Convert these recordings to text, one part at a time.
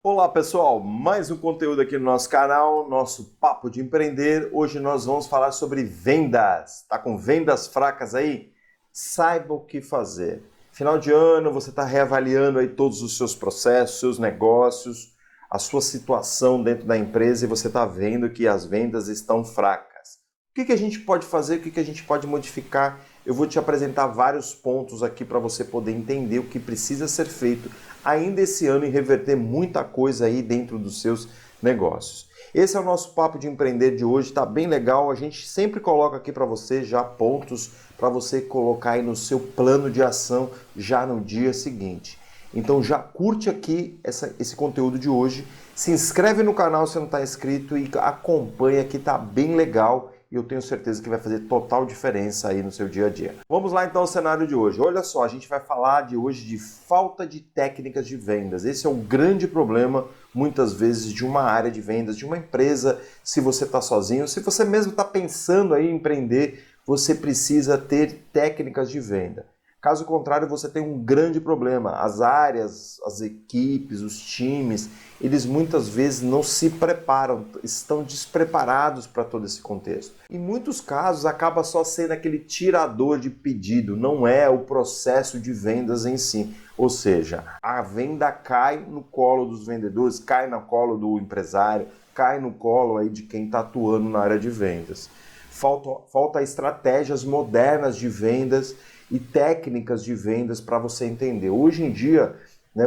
Olá pessoal, mais um conteúdo aqui no nosso canal, nosso Papo de Empreender. Hoje nós vamos falar sobre vendas. Tá com vendas fracas aí? Saiba o que fazer. Final de ano, você está reavaliando aí todos os seus processos, seus negócios, a sua situação dentro da empresa e você está vendo que as vendas estão fracas. O que a gente pode fazer? O que a gente pode modificar? Eu vou te apresentar vários pontos aqui para você poder entender o que precisa ser feito ainda esse ano e reverter muita coisa aí dentro dos seus negócios. Esse é o nosso Papo de Empreender de hoje, tá bem legal. A gente sempre coloca aqui para você já pontos para você colocar aí no seu plano de ação já no dia seguinte. Então já curte aqui esse conteúdo de hoje, se inscreve no canal se não está inscrito e acompanha que tá bem legal. E eu tenho certeza que vai fazer total diferença aí no seu dia a dia. Vamos lá então ao cenário de hoje. Olha só, a gente vai falar de hoje de falta de técnicas de vendas. Esse é um grande problema, muitas vezes, de uma área de vendas, de uma empresa. Se você está sozinho, se você mesmo está pensando aí em empreender, você precisa ter técnicas de venda. Caso contrário, você tem um grande problema. As áreas, as equipes, os times, eles muitas vezes não se preparam, estão despreparados para todo esse contexto. Em muitos casos, acaba só sendo aquele tirador de pedido, não é o processo de vendas em si. Ou seja, a venda cai no colo dos vendedores, cai no colo do empresário, cai no colo aí de quem está atuando na área de vendas. Falta estratégias modernas de vendas e técnicas de vendas para você entender. Hoje em dia,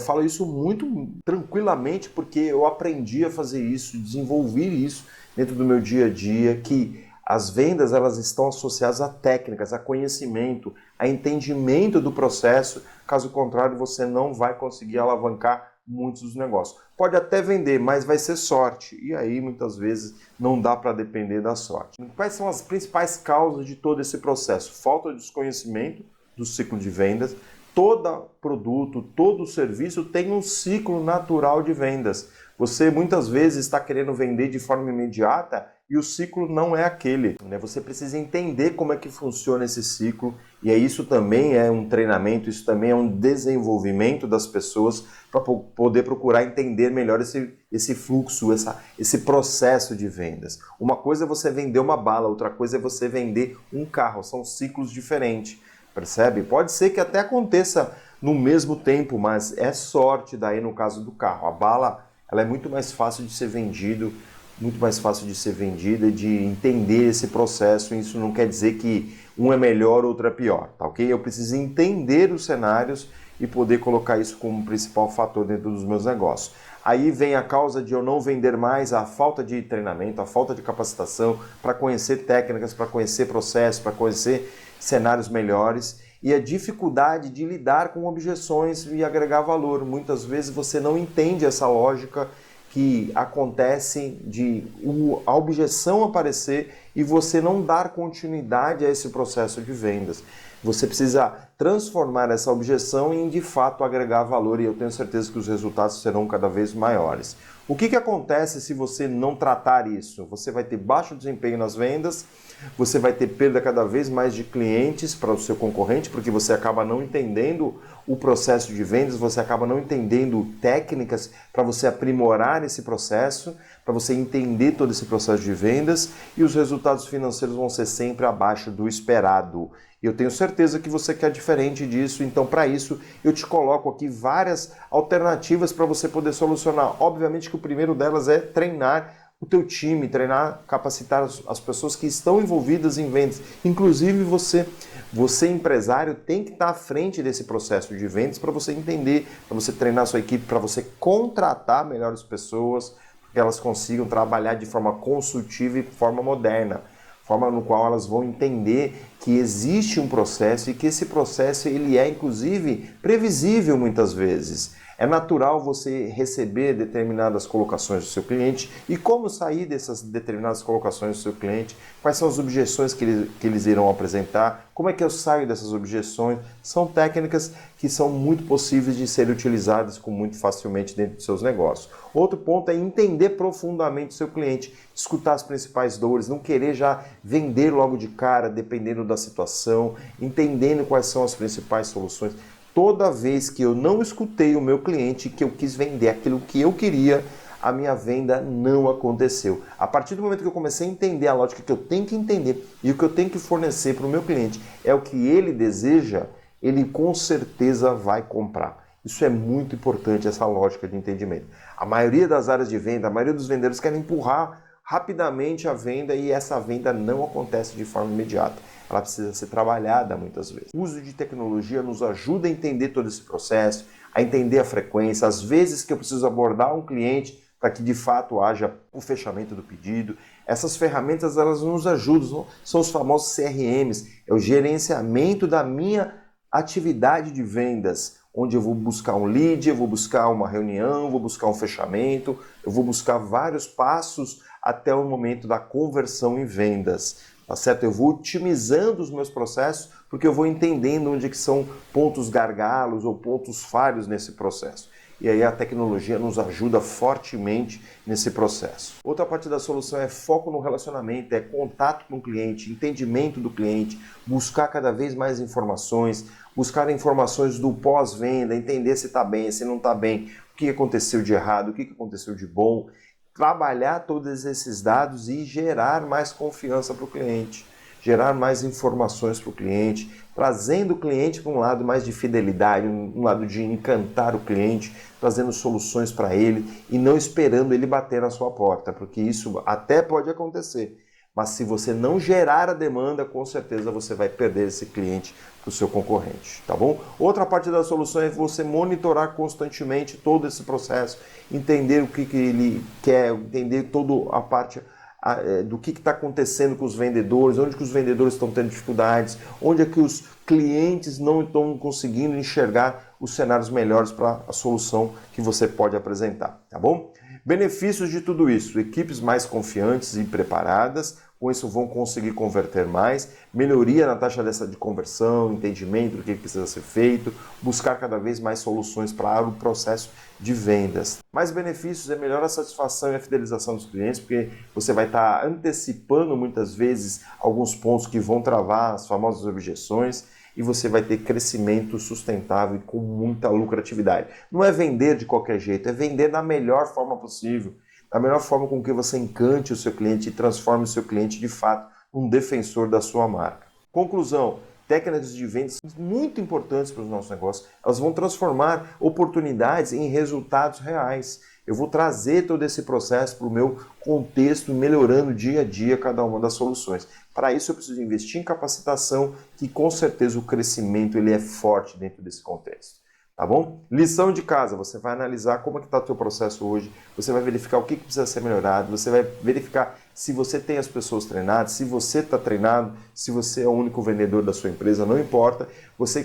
falo isso muito tranquilamente porque eu aprendi a fazer isso, desenvolver isso dentro do meu dia a dia, que as vendas elas estão associadas a técnicas, a conhecimento, a entendimento do processo. Caso contrário, você não vai conseguir alavancar muitos dos negócios. Pode até vender, mas vai ser sorte. E aí, muitas vezes, não dá para depender da sorte. Quais são as principais causas de todo esse processo? Falta de desconhecimento do ciclo de vendas. Todo produto, todo serviço tem um ciclo natural de vendas. Você muitas vezes está querendo vender de forma imediata e o ciclo não é aquele. Você precisa entender como é que funciona esse ciclo e isso também é um treinamento, isso também é um desenvolvimento das pessoas para poder procurar entender melhor esse fluxo, esse processo de vendas. Uma coisa é você vender uma bala, outra coisa é você vender um carro, são ciclos diferentes. Percebe? Pode ser que até aconteça no mesmo tempo, mas é sorte daí no caso do carro. A bala, ela é muito mais fácil de ser vendido, muito mais fácil de ser vendida e de entender esse processo. Isso não quer dizer que um é melhor, outro é pior, tá ok? Eu preciso entender os cenários e poder colocar isso como principal fator dentro dos meus negócios. Aí vem a causa de eu não vender mais, a falta de treinamento, a falta de capacitação para conhecer técnicas, para conhecer processos, para conhecer cenários melhores e a dificuldade de lidar com objeções e agregar valor. Muitas vezes você não entende essa lógica que acontece de a objeção aparecer e você não dar continuidade a esse processo de vendas. Você precisa transformar essa objeção em, de fato, agregar valor e eu tenho certeza que os resultados serão cada vez maiores. O que acontece se você não tratar isso? Você vai ter baixo desempenho nas vendas, você vai ter perda cada vez mais de clientes para o seu concorrente, porque você acaba não entendendo o processo de vendas, você acaba não entendendo técnicas para você aprimorar esse processo, para você entender todo esse processo de vendas e os resultados financeiros vão ser sempre abaixo do esperado. Eu tenho certeza que você quer diferente disso, então para isso eu te coloco aqui várias alternativas para você poder solucionar. Obviamente que o primeiro delas é treinar o teu time, treinar, capacitar as pessoas que estão envolvidas em vendas. Inclusive você empresário tem que estar à frente desse processo de vendas para você entender, para você treinar a sua equipe, para você contratar melhores pessoas, para que elas consigam trabalhar de forma consultiva e de forma moderna. Forma no qual elas vão entender que existe um processo e que esse processo ele é inclusive previsível muitas vezes. É natural você receber determinadas colocações do seu cliente e como sair dessas determinadas colocações do seu cliente, quais são as objeções que eles irão apresentar, como é que eu saio dessas objeções. São técnicas que são muito possíveis de serem utilizadas com muito facilmente dentro dos seus negócios. Outro ponto é entender profundamente o seu cliente, escutar as principais dores, não querer já vender logo de cara, dependendo da situação, entendendo quais são as principais soluções. Toda vez que eu não escutei o meu cliente, que eu quis vender aquilo que eu queria, a minha venda não aconteceu. A partir do momento que eu comecei a entender a lógica que eu tenho que entender e o que eu tenho que fornecer para o meu cliente é o que ele deseja, ele com certeza vai comprar. Isso é muito importante, essa lógica de entendimento. A maioria das áreas de venda, a maioria dos vendedores querem empurrar rapidamente a venda e essa venda não acontece de forma imediata. Ela precisa ser trabalhada muitas vezes. O uso de tecnologia nos ajuda a entender todo esse processo, a entender a frequência, as vezes que eu preciso abordar um cliente para que de fato haja o fechamento do pedido. Essas ferramentas elas nos ajudam, são os famosos CRMs, é o gerenciamento da minha atividade de vendas, onde eu vou buscar um lead, eu vou buscar uma reunião, vou buscar um fechamento, eu vou buscar vários passos até o momento da conversão em vendas. Tá certo? Eu vou otimizando os meus processos porque eu vou entendendo onde que são pontos gargalos ou pontos falhos nesse processo. E aí a tecnologia nos ajuda fortemente nesse processo. Outra parte da solução é foco no relacionamento, é contato com o cliente, entendimento do cliente, buscar cada vez mais informações, buscar informações do pós-venda, entender se está bem, se não está bem, o que aconteceu de errado, o que aconteceu de bom, trabalhar todos esses dados e gerar mais confiança para o cliente, gerar mais informações para o cliente, trazendo o cliente para um lado mais de fidelidade, um lado de encantar o cliente, trazendo soluções para ele e não esperando ele bater na sua porta, porque isso até pode acontecer. Mas se você não gerar a demanda, com certeza você vai perder esse cliente para o seu concorrente, tá bom? Outra parte da solução é você monitorar constantemente todo esse processo, entender o que ele quer, entender toda a parte do que está acontecendo com os vendedores, onde que os vendedores estão tendo dificuldades, onde é que os clientes não estão conseguindo enxergar os cenários melhores para a solução que você pode apresentar, tá bom? Benefícios de tudo isso: equipes mais confiantes e preparadas, com isso vão conseguir converter mais, melhoria na taxa de conversão, entendimento do que precisa ser feito, buscar cada vez mais soluções para o processo de vendas. Mais benefícios é melhor a satisfação e a fidelização dos clientes, porque você vai estar antecipando muitas vezes alguns pontos que vão travar as famosas objeções e você vai ter crescimento sustentável e com muita lucratividade. Não é vender de qualquer jeito, é vender da melhor forma possível, da melhor forma com que você encante o seu cliente e transforme o seu cliente de fato num defensor da sua marca. Conclusão: técnicas de vendas são muito importantes para os nossos negócios. Elas vão transformar oportunidades em resultados reais. Eu vou trazer todo esse processo para o meu contexto, melhorando dia a dia cada uma das soluções. Para isso eu preciso investir em capacitação, que com certeza o crescimento ele é forte dentro desse contexto. Tá bom? Lição de casa: você vai analisar como é que está o teu processo hoje, você vai verificar o que precisa ser melhorado, você vai verificar se você tem as pessoas treinadas, se você está treinado, se você é o único vendedor da sua empresa, não importa.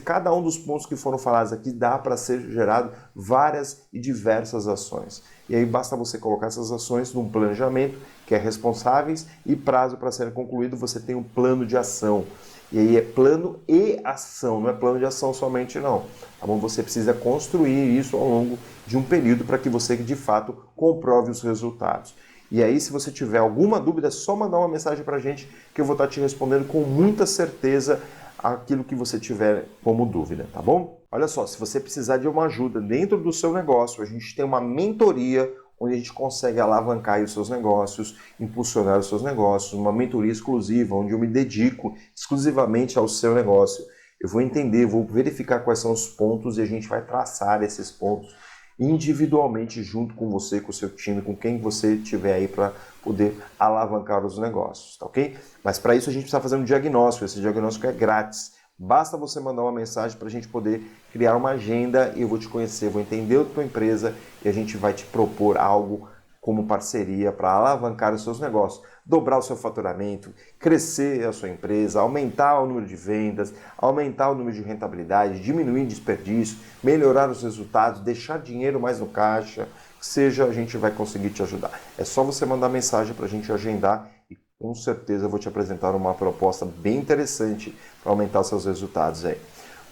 Cada um dos pontos que foram falados aqui dá para ser gerado várias e diversas ações. E aí basta você colocar essas ações num planejamento que é responsáveis e prazo para ser concluído, você tem um plano de ação. E aí é plano e ação, não é plano de ação somente não. Tá bom? Você precisa construir isso ao longo de um período para que você de fato comprove os resultados. E aí se você tiver alguma dúvida, é só mandar uma mensagem para a gente que eu vou estar te respondendo com muita certeza aquilo que você tiver como dúvida, tá bom? Olha só, se você precisar de uma ajuda dentro do seu negócio, a gente tem uma mentoria onde a gente consegue alavancar os seus negócios, impulsionar os seus negócios, uma mentoria exclusiva, onde eu me dedico exclusivamente ao seu negócio. Eu vou entender, vou verificar quais são os pontos e a gente vai traçar esses pontos individualmente junto com você, com o seu time, com quem você tiver aí para poder alavancar os negócios, tá ok? Mas para isso a gente precisa fazer um diagnóstico, esse diagnóstico é grátis. Basta você mandar uma mensagem para a gente poder criar uma agenda e eu vou te conhecer, vou entender a tua empresa e a gente vai te propor algo como parceria para alavancar os seus negócios, dobrar o seu faturamento, crescer a sua empresa, aumentar o número de vendas, aumentar o número de rentabilidade, diminuir desperdício, melhorar os resultados, deixar dinheiro mais no caixa, seja, a gente vai conseguir te ajudar. É só você mandar mensagem para a gente agendar e com certeza eu vou te apresentar uma proposta bem interessante para aumentar os seus resultados aí.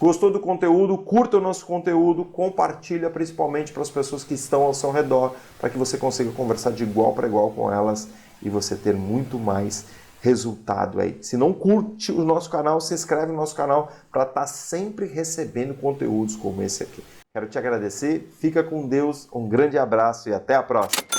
Gostou do conteúdo? Curta o nosso conteúdo, compartilha principalmente para as pessoas que estão ao seu redor, para que você consiga conversar de igual para igual com elas e você ter muito mais resultado aí. Se não curte o nosso canal, se inscreve no nosso canal para estar sempre recebendo conteúdos como esse aqui. Quero te agradecer, fica com Deus, um grande abraço e até a próxima.